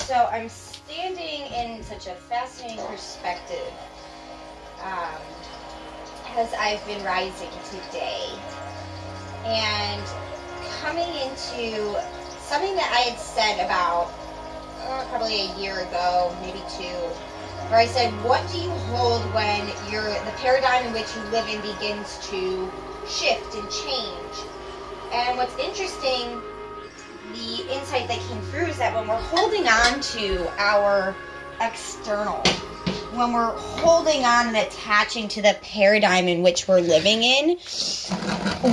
So I'm standing in such a fascinating perspective as I've been rising today, and coming into something that I had said about probably a year ago, maybe two, where I said, what do you hold when the paradigm in which you live in begins to shift and change? And what's interesting, the insight that came through is that when we're holding on to our external, when we're holding on and attaching to the paradigm in which we're living in,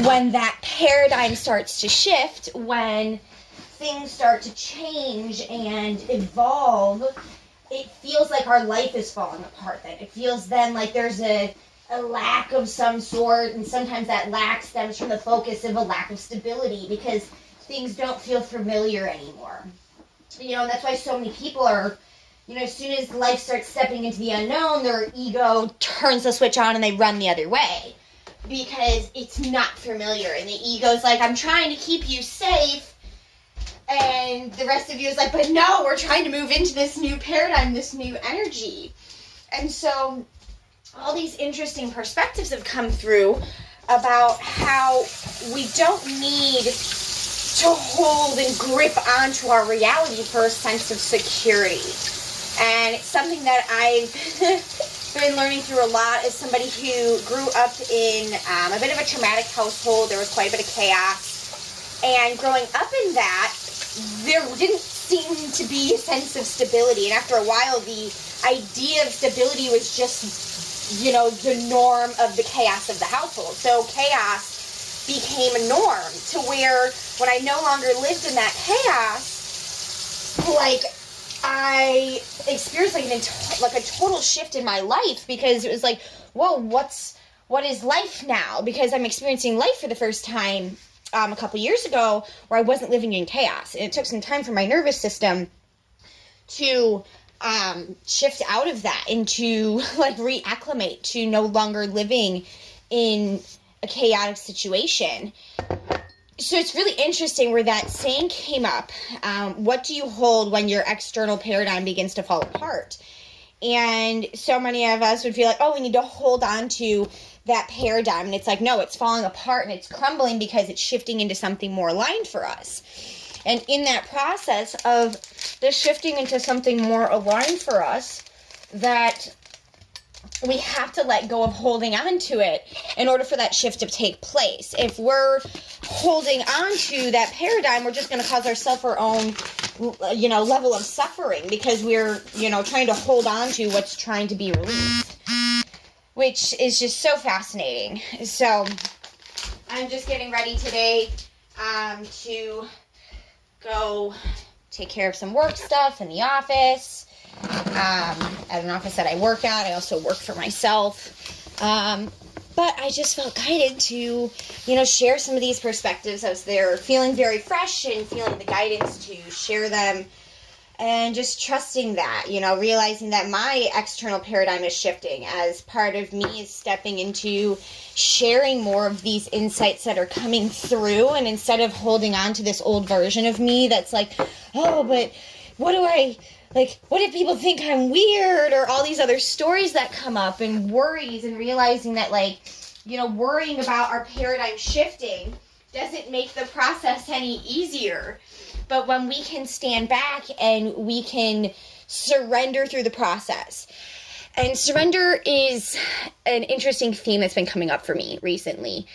when that paradigm starts to shift, when things start to change and evolve, it feels like our life is falling apart then. It feels then like there's a lack of some sort, and sometimes that lack stems from the focus of a lack of stability because things don't feel familiar anymore. And that's why so many people are, as soon as life starts stepping into the unknown, their ego turns the switch on and they run the other way because it's not familiar. And the ego's like, I'm trying to keep you safe. And the rest of you is like, but no, we're trying to move into this new paradigm, this new energy. And so all these interesting perspectives have come through about how we don't need to hold and grip onto our reality for a sense of security. And it's something that I've been learning through a lot as somebody who grew up in a bit of a traumatic household. There was quite a bit of chaos. And growing up in that, there didn't seem to be a sense of stability. And after a while, the idea of stability was just, the norm of the chaos of the household. So chaos became a norm to where when I no longer lived in that chaos, I experienced a total shift in my life, because it was like, whoa, what is life now? Because I'm experiencing life for the first time a couple years ago, where I wasn't living in chaos. And it took some time for my nervous system to shift out of that and to reacclimate to no longer living in a chaotic situation. So it's really interesting where that saying came up. What do you hold when your external paradigm begins to fall apart? And so many of us would feel like, oh, we need to hold on to that paradigm. And it's like, no, it's falling apart and it's crumbling because it's shifting into something more aligned for us. And in that process of the shifting into something more aligned for us, that we have to let go of holding on to it in order for that shift to take place. If we're holding on to that paradigm, we're just going to cause ourselves our own, level of suffering, because we're, trying to hold on to what's trying to be released, which is just so fascinating. So I'm just getting ready today to go take care of some work stuff in the office. At an office that I work at. I also work for myself. But I just felt guided to, share some of these perspectives as they're feeling very fresh and feeling the guidance to share them. And just trusting that, realizing that my external paradigm is shifting as part of me is stepping into sharing more of these insights that are coming through. And instead of holding on to this old version of me that's like, oh, but what if people think I'm weird, or all these other stories that come up and worries, and realizing that worrying about our paradigm shifting doesn't make the process any easier. But when we can stand back and we can surrender through the process. And surrender is an interesting theme that's been coming up for me recently.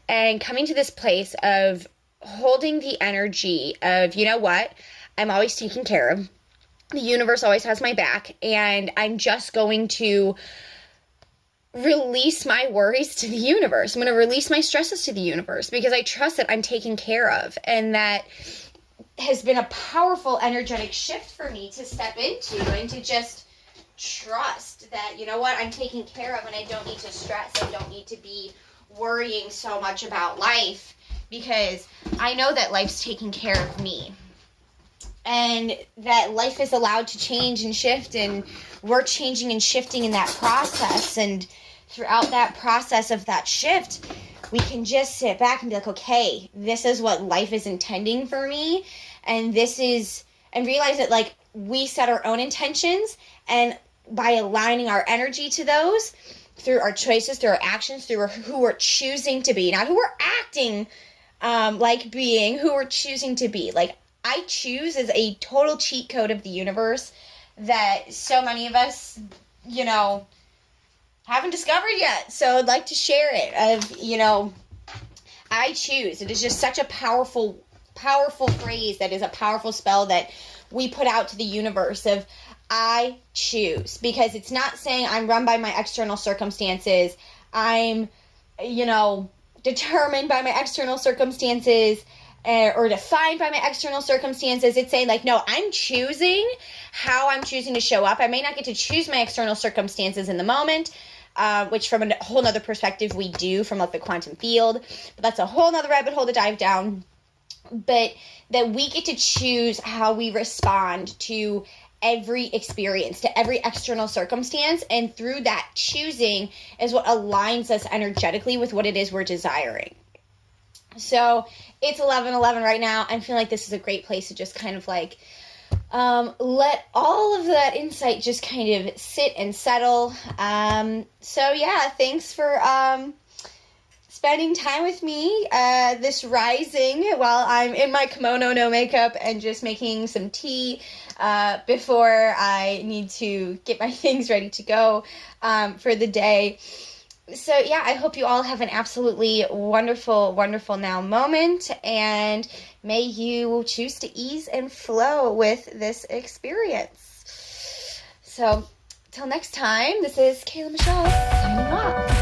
And coming to this place of holding the energy of, I'm always taken care of. The universe always has my back, and I'm just going to release my worries to the universe. I'm going to release my stresses to the universe, because I trust that I'm taken care of. And that has been a powerful energetic shift for me to step into, and to just trust that, I'm taken care of, and I don't need to stress. I don't need to be worrying so much about life, because I know that life's taking care of me. And that life is allowed to change and shift, and we're changing and shifting in that process. And throughout that process of that shift, we can just sit back and be like, okay, this is what life is intending for me. And realize that we set our own intentions, and by aligning our energy to those through our choices, through our actions, through who we're choosing to be, not who we're acting like being, who we're choosing to be. Like, I choose is a total cheat code of the universe that so many of us, you know, haven't discovered yet. So I'd like to share it of, you know, I choose. It is just such a powerful phrase that is a powerful spell that we put out to the universe of I choose, because it's not saying I'm run by my external circumstances. I'm, you know, determined by my external circumstances or defined by my external circumstances. It's saying like, no, I'm choosing how I'm choosing to show up. I may not get to choose my external circumstances in the moment, which from a whole nother perspective we do from like the quantum field, but that's a whole nother rabbit hole to dive down. But that we get to choose how we respond to every experience, to every external circumstance, and through that choosing is what aligns us energetically with what it is we're desiring. So it's 11:11 right now. I'm feeling like this is a great place to just kind of like let all of that insight just kind of sit and settle. So yeah, thanks for spending time with me this rising while I'm in my kimono, no makeup, and just making some tea before I need to get my things ready to go for the day. So yeah, I hope you all have an absolutely wonderful, wonderful now moment, and may you choose to ease and flow with this experience. So till next time, this is Kayla Michelle signing off.